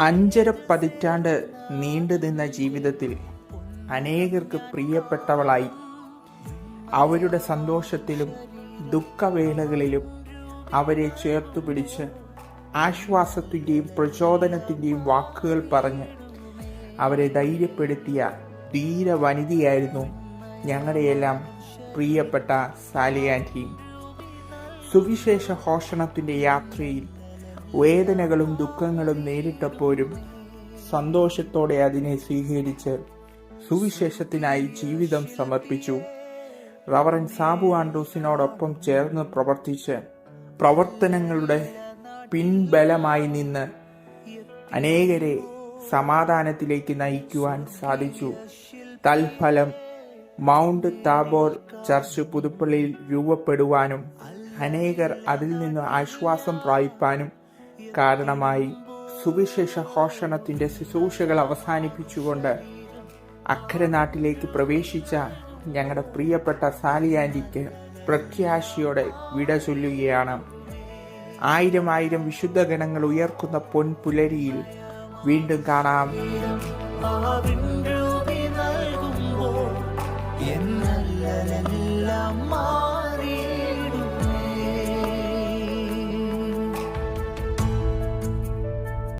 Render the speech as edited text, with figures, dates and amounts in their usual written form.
5.5 പതിറ്റാണ്ട് നീണ്ടു നിന്ന ജീവിതത്തിൽ അനേകർക്ക് പ്രിയപ്പെട്ടവളായി. അവരുടെ സന്തോഷത്തിലും ദുഃഖവേളകളിലും അവരെ ചേർത്തു പിടിച്ച് ആശ്വാസത്തിൻ്റെയും പ്രചോദനത്തിൻ്റെയും വാക്കുകൾ പറഞ്ഞ് അവരെ ധൈര്യപ്പെടുത്തിയ ധീര വനിതയായിരുന്നു ഞങ്ങളുടെയെല്ലാം പ്രിയപ്പെട്ട സാലി ആൻറ്റി. സുവിശേഷ ഘോഷണത്തിൻ്റെ യാത്രയിൽ വേദനകളും ദുഃഖങ്ങളും നേരിട്ടപ്പോഴും സന്തോഷത്തോടെ അതിനെ സ്വീകരിച്ച് സുവിശേഷത്തിനായി ജീവിതം സമർപ്പിച്ചു. റവറൻ സാബു ആൻഡ്രൂസിനോടൊപ്പം ചേർന്ന് പ്രവർത്തിച്ച് പ്രവർത്തനങ്ങളുടെ പിൻബലമായി നിന്ന് അനേകരെ സമാധാനത്തിലേക്ക് നയിക്കുവാൻ സാധിച്ചു. തൽഫലം മൗണ്ട് താബോർ ചർച്ച് പുതുപ്പള്ളിയിൽ രൂപപ്പെടുവാനും അനേകർ അതിൽ നിന്ന് ആശ്വാസം പ്രാപിപ്പാനും കാരണമായി. സുവിശേഷ ഘോഷണത്തിൻ്റെ ശുശ്രൂഷകൾ അവസാനിപ്പിച്ചുകൊണ്ട് അക്കരെ നാട്ടിലേക്ക് പ്രവേശിച്ച ഞങ്ങളുടെ പ്രിയപ്പെട്ട സാലി ആൻറ്റിക്ക് പ്രത്യാശയോടെ വിട ചൊല്ലുകയാണ്. 1000 വിശുദ്ധ ഗണങ്ങൾ ഉയർക്കുന്ന പൊൻപുലരിയിൽ വീണ്ടും കാണാം.